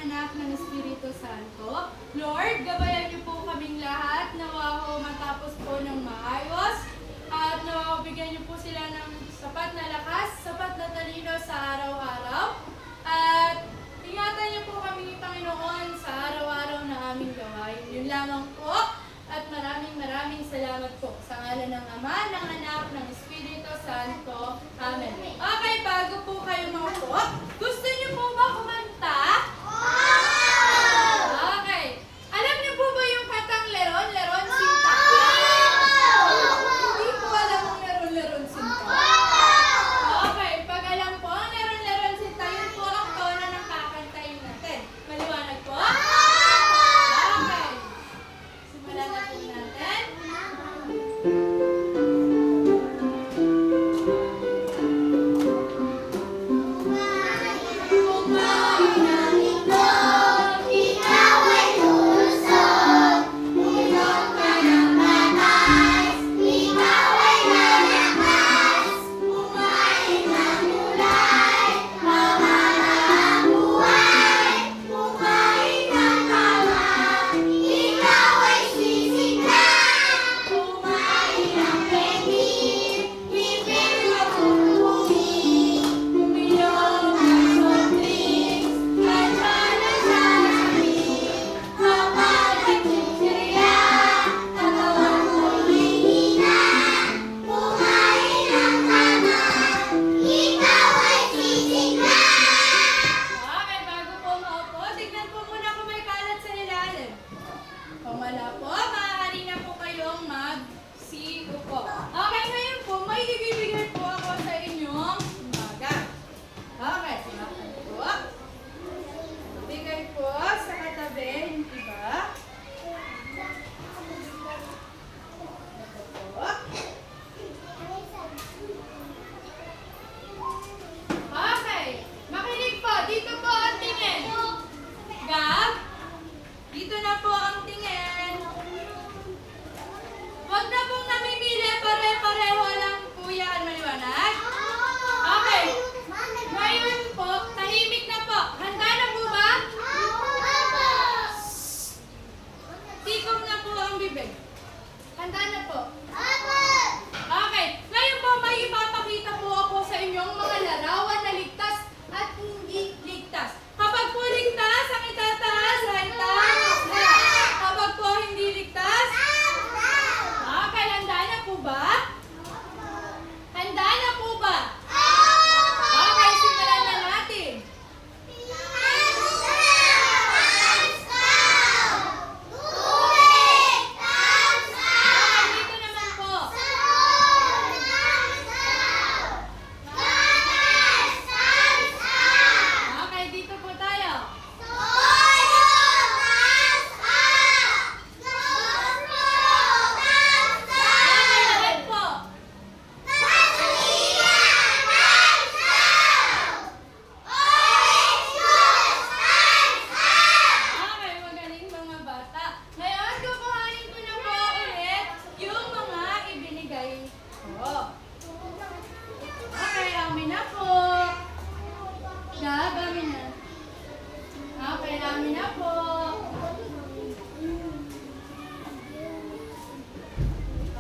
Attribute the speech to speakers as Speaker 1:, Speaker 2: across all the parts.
Speaker 1: Anak, ng Espiritu Santo. Lord, gabayan niyo po kaming lahat, nawa ho matapos po ng maayos, at nawa bigyan niyo po sila ng sapat na lakas, sapat na talino sa araw-araw, at ingatan niyo po kami, Panginoon, sa araw-araw na aming gawain. Yun lamang po, at maraming salamat po sa ngalan ng Ama, ng Anak, ng Espiritu Santo. Amen. Okay, bago po kayo maupo, gusto niyo po ba kumanta? Okay. Alam niyo po ba yung katang Leron, Leron, Sinta? Hindi po alam ang Leron, Leron, Sinta. Okay, pag alam po ang Leron, Leron, Sinta, yun po ang tono ng kakantayin natin. Maliwanag po? Okay. Simulan na po natin. Kung wala po, maaari na po kayong mag-siupo. Okay, ngayon po, may ibibigay po ako sa inyong maga. Okay, silakan po. Bigay po sa katabi, yung iba. Ito po. Okay, makinig po. Dito po ang tingin. Gab? Dito na po ang tingin. Huwag na pong namimili, pare-pareho lang po yan. Maliwanag? Okay. Ngayon po, tahimik na po. Handa na po ba? Tikom na po ang bibig. Handa na po. Okay. Ngayon po, may ipapakita po ako sa inyong mga larawan na ligtas at hindi ligtas. Kapag po ligtas, ang itataas, right taas. Kapag po hindi ligtas, okay, handa na po ba? Handa na po ba? Okay, simulan na natin. Okay, dito naman po. Okay, dito po tayo. Okay, lahat po. Okay, magaling mga bata. Ngayon, kukuhanin ko na po ulit yung mga ibinigay ko. Okay, amin na po. Gab, amin na. Okay, amin na po.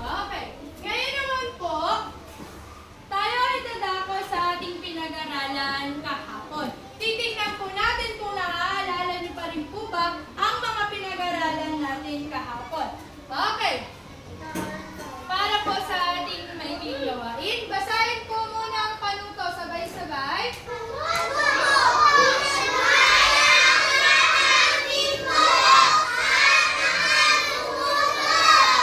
Speaker 1: Okay. Ngayon naman po, tayo ay dadako sa ating pinag-aralan kahapon. Titingnan po natin kung naaalala niyo pa rin po ba ang mga pinag-aralan natin kahapon. Okay. Para po sa ating maiging gawain, basahin po muna ang panuto sabay-sabay.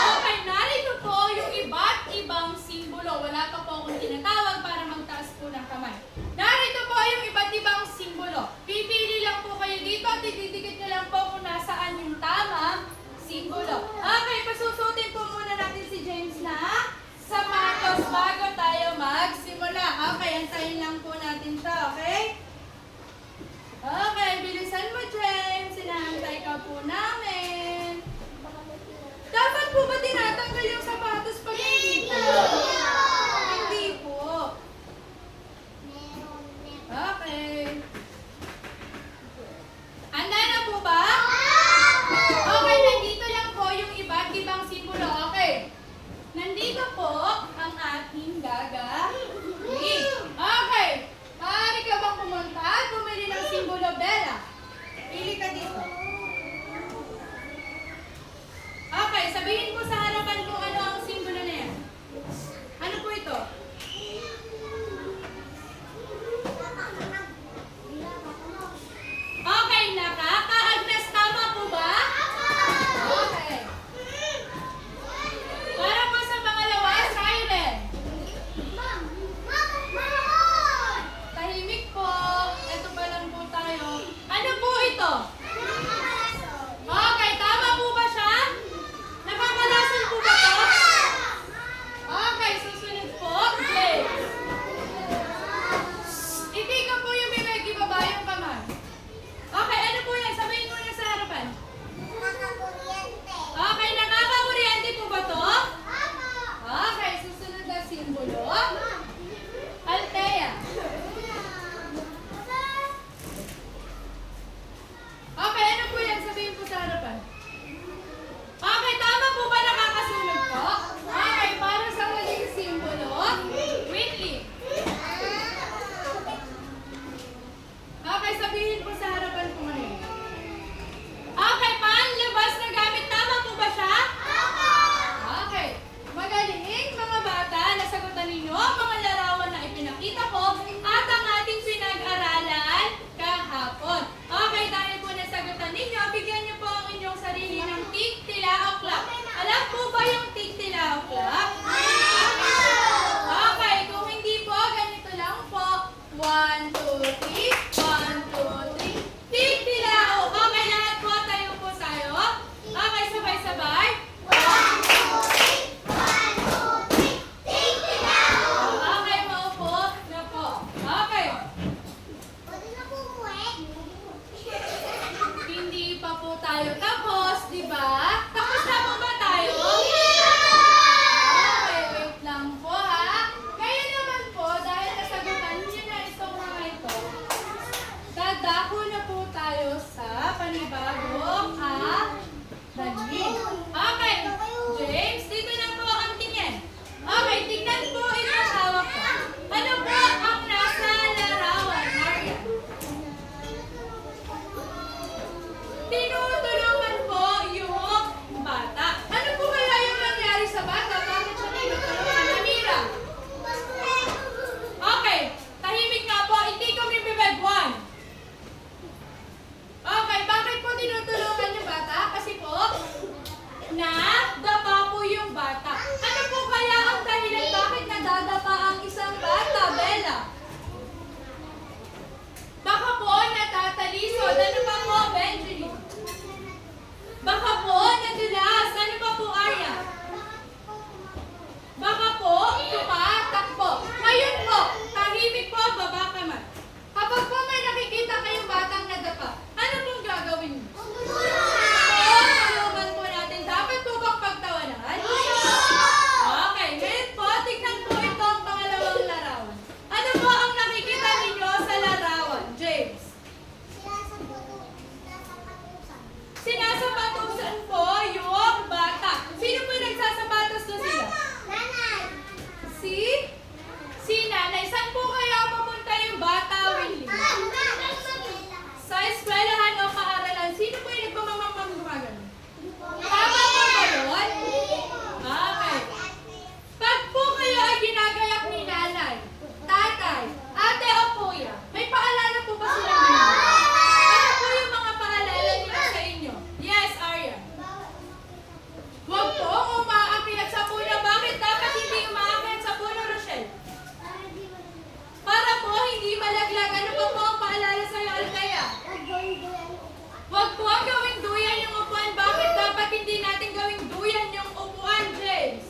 Speaker 1: Okay, narito po yung iba't ibang simbolo. Wala pa po akong tinatawag para magtaas po ng kamay. Narito po yung iba't ibang simbolo. Pipili lang po kayo dito at itidikit nyo lang po kung nasaan yung tamang simbolo. Okay, pasusutin po muna natin si James na sapatos bago tayo magsimula. Okay, antayin lang po natin to, okay? Okay, bilisan mo, James. Sinahantay ka po namin. Dapat po ba tinatanggal yung sapatos pag hindi po? Hindi po. Okay. Handa Okay, tama po ba siya? Nakakalason po ba to? Okay, susunod po. James. Itigan po yung bibig, ibaba yung kamay. Okay, ano po yan? Sabihin mo na sa harapan. Okay, nakakakuryente po ba to? Okay, susunod na simbolo. Althea. Okay, ano po yan? Sabihin po sa harapan. Okay, tama po ba nakakasunod po? Okay, para sa huling simbolo, Whitley. Okay, sabihin po sa harapan po ngayon. Okay, panlabas na gamit. Tama po ba siya? Okay. Magaling mga bata, nasagutan ninyo ang mga larawan na ipinakita ko at ang ating pinag-aralan kahapon. Okay, dahil po nasagutan ninyo, bigyan niyo po ang inyong sarili ng tig-tilao clock. Alam po ba yung tig-tilao clock? Okay, kung hindi po, ganito lang po. 1, 2, 3, 1, 2, 3. Tig-tilao. Okay, lahat po, tayo po tayo. Okay, sabay-sabay. Okay, maupo na po. Okay. Hindi pa po tayo tapos, di ba? Tapos na po ba tayo? Okay, wait lang po ha. Kaya naman po, dahil nasagutan niyo na itong mga ito, dadako na po tayo sa panibagong dalhin. Okay, James, dito na po ang tingin. Okay, tingnan po itong hawak ko. Ano po ang nasa larawan, Maria? Tinutulungan po yung bata. Ano po kaya yung nangyari sa bata? Bakit siya tinutulungan? Amira? Okay, tahimik nga po. Hindi ko bibig. 1. Okay, bakit po tinutulungan yung bata? Kasi po, nadapa po yung bata. Ano po kaya ang dahilan bakit nadadapa ang isang bata, Bella? Baka po natatalisod. Ano pa po, Benjamin? Baka po nadulas. Ano pa po, Arya? Baka po tumatakbo. Ngayon po, tahimik po, baba ka man. Kapag po may nakikita kayong batang nadapa, ano pong gagawin niyo? Tulungan po natin. Dapat po bang pagtawanan? Okay, ngayon po, tignan po ito ang pangalawang larawan. Ano po ang nakikita ninyo sa larawan, James? Sinasapatusan po yung bata. Sino po yung nagsasapatos na sila? Si nanay. Saan po kaya pupunta yung bata, Willie? Sa eskwelahan o paaralan. Sino po yung nagpamamamang gumagano? Tama po ba yun? Okay. Pag po kayo ay ginagayak ni nanay, tatay, ate o kuya, may paalala po ba sila ninyo? Ano po yung mga paalala nila sa inyo? Yes, Arya. Huwag po umaakyat sa puno. Bakit dapat hindi umaakyat sa puno, Rochelle? Para po hindi malaglag. Ano pa po ang paalala sa iyo, Althea? Huwag po ang gawing duyan yung upuan. Bakit dapat hindi natin gawing duyan yung upuan, James?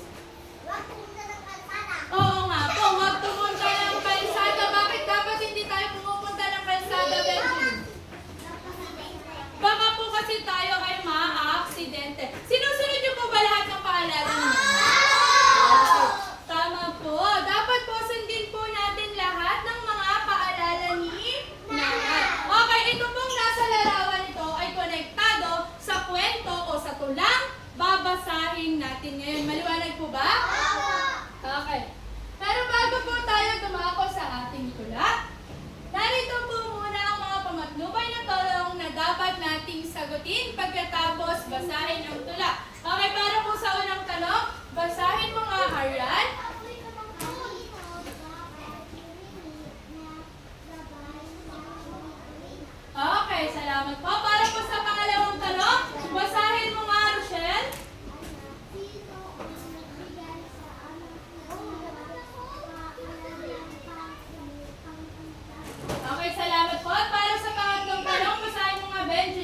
Speaker 1: Oo nga po, huwag pumunta ng kalsada. Bakit dapat hindi tayo pumupunta ng kalsada, Benjamin? Baka po kasi tayo ay ma-aksidente. Sinusunod niyo po ba lahat ng paalala niyo? Okay. Tama po. Dapat po sundin po natin lahat ng mga paalala ni nanay. Okay, ito pong nasa larawan ito ay konektado sa kwento o sa tulang babasahin natin ngayon. Maliwanag po ba? Okay. Pero bago po tayo dumako sa ating tula, narito po muna ang mga pamatnubay na tanong na dapat nating sagutin pagkatapos basahin ang tula. Okay, para po sa unang tanong, basahin mo nga, Aryan. Okay, salamat po. Para po sa pangalawang tanong, basahin mo nga, Rochelle. Okay, salamat po. At para sa pangatlong tanong, basahin mo nga, Benji.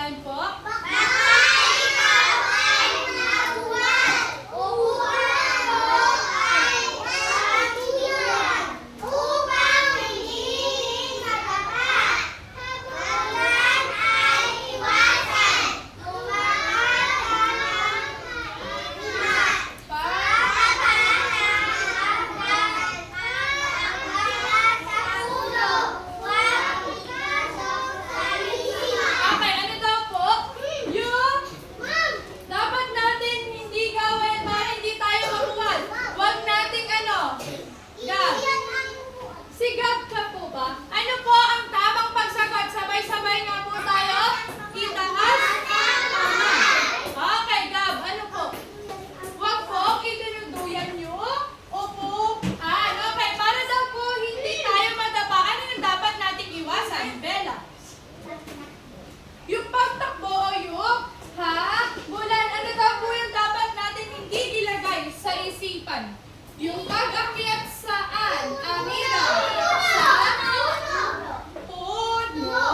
Speaker 1: basahin po. Okay, ano daw po? Yung dapat natin hindi gawin para hindi tayo makuwal. Huwag nating ano? Gab. Sigab ka po ba? Ano po ang tamang pagsagot? Sabay-sabay nga po tayo. Itaas. Tama. Okay, Gab. Ano po? Huwag po idinuduyan nyo. Opo. Okay. Para daw po hindi tayo madapa. Ano yung dapat nating iwasan? Bella. Yung pagtakbo o yung, Bulan, ano daw po yung dapat natin hindi ilagay sa isipan? Yung pag-akyat saan? Amira? Sa puno.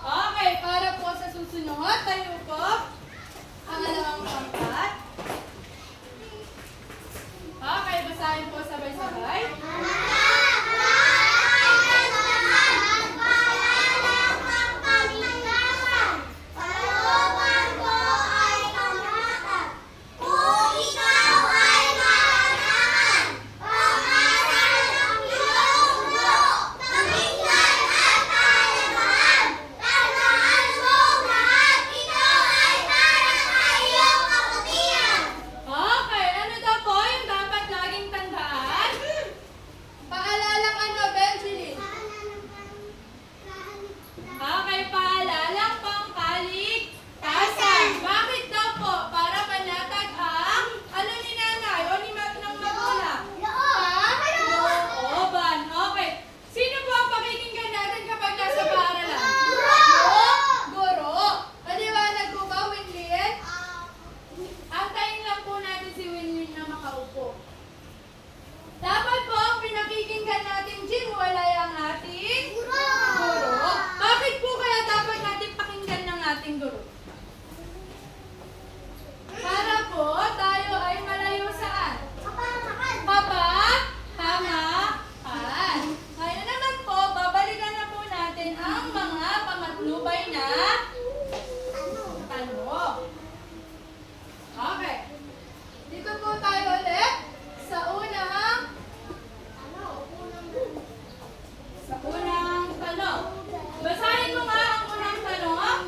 Speaker 1: Okay, para po sa susunod, tayo po. Pangalawang pangkat. Okay, basahin po sabay-sabay. Okay, ano daw po yung dapat laging tandaan? Paalalang ano, Benjamin? Okay, paalalang pangkaligtasan. Bakit daw po? Para panatag ang ano ni nanay o ni ng magulang? Looban. Okay. Sino po ang pakikinggan natin kapag nasa paaralan? Guro. Maliwanag po ba, Winlin? Antayin lang po natin si Winwin na makaupo. Dapat po ang pinakikinggan natin, Jim, walay ang ating guro. Bakit po kaya dapat natin pakinggan ng ating guro? Para po tayo ay malayo saan? Kapahamakan. Ngayon naman po, babalikan na po natin ang mga pangatlubay na tanong. Okay. Dito po tayo ulit sa unang tanong. Basahin mo nga ang unang tanong.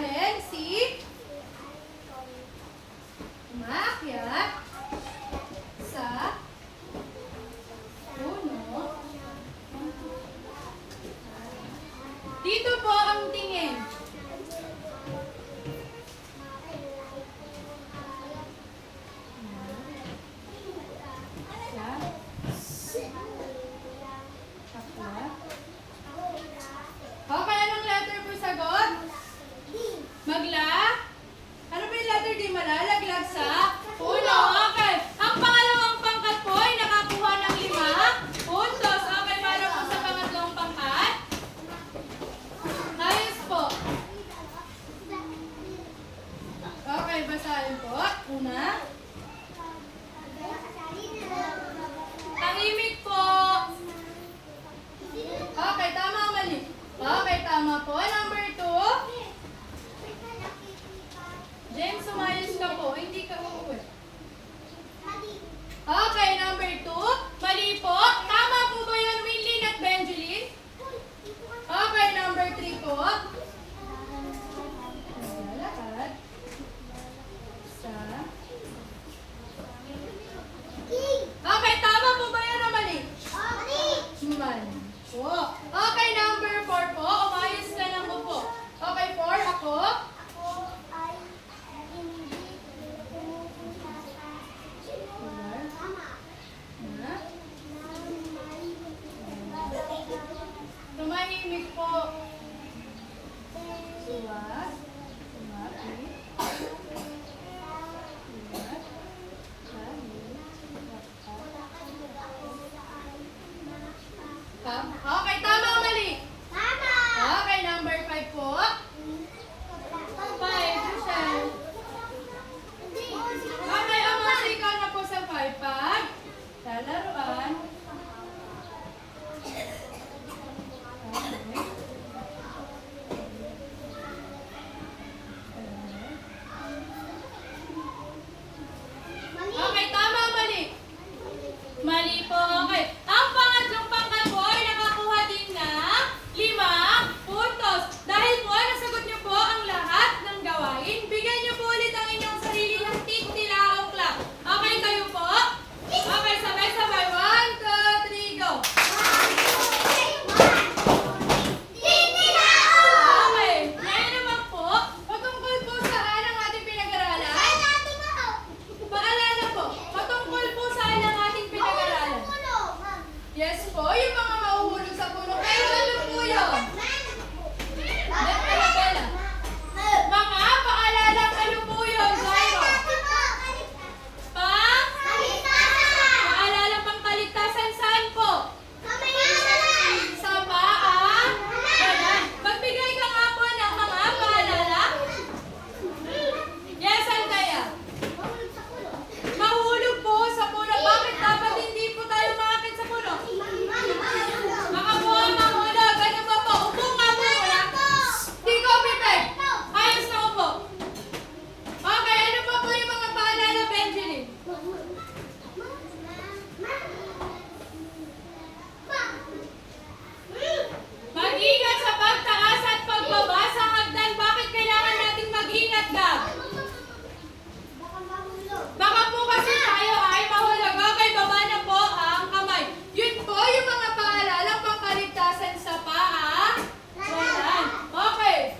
Speaker 1: natin si umaakyat sa puno. Dito po ang tingin. Okay, anong letter po sagot? Magla? Ano ba yung letter D? Malalaglag sa puno. Okay. Ang pangalawang pangkat po ay nakakuha ng 5 puntos. Okay, para po sa pangatlong pangkat. Ayos po. Okay, basahin po. Una. Tahimik po. Okay, tama o mali? Okay, tama po. Number 2. James, sumayos ka po. Hindi ka uuwi. Okay, number 2. Mali po. Tama po ba yun, Winlin at Benjeline? Okay, number 3 po. Lalakad sa... Okay, tama po ba yun o mali? Mali po. Okay, number 4 po. Umayos ka ng upo. Okay, 4. Ako. Tumahimik po. Suwas. Tumapi. Suwas. Okay, tama o mali? Okay, number 5 po. 5, Michelle. Okay, ikaw na po sa 5. Pag lalaruan. Okay, tama o mali? Mali po, okay. Ang pangatlong pangkat po ay nakakuha din ng 5 puntos. Dahil po, nasagot niyo po ang lahat ng gawain. Bigyan niyo po ulit ang inyong sarili ng titilaong clap. Okay kayo po? Okay, sabay-sabay. 1, 2, 3, go! Okay, ngayon naman po, patungkol po saan ang ating pinag-aralan? Paalala po, patungkol po saan ang ating pinag-aralan? Yes po, yung mga mahuhulog sa puno. Pero ano po yun? Bella. Mga paalalang ano po yun, Jairo? Paalala pang kaligtasan saan po? Sa paa? Ganun. Magbigay ka nga po ng mga paalala. Yes, Antaya. Mahulog po sa puno. Bakit dapat hindi po tayo makakit sa puno? Makakuha mahulog. Ano ba po? Upo nga po. Di ko pitay. Ayos na upo. Okay, ano pa po yung mga paalala, Benjamin? Mag-ingat sa pagtaas at pagbaba sa hagdan. Bakit kailangan nating mag-ingat, Gab? Baka po kasi tayo ay mahulog. Okay, baba na po ang kamay. Yun po yung mga paalalang pangkaligtasan sa paa. Walan. Okay.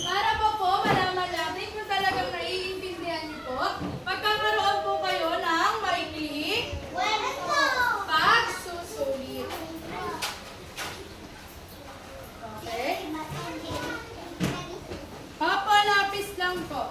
Speaker 1: Para po malaman natin kung talagang naiintindihan niyo po, magkakaroon po kayo ng maikling pagsusulit. Okay? Papalapis lang po.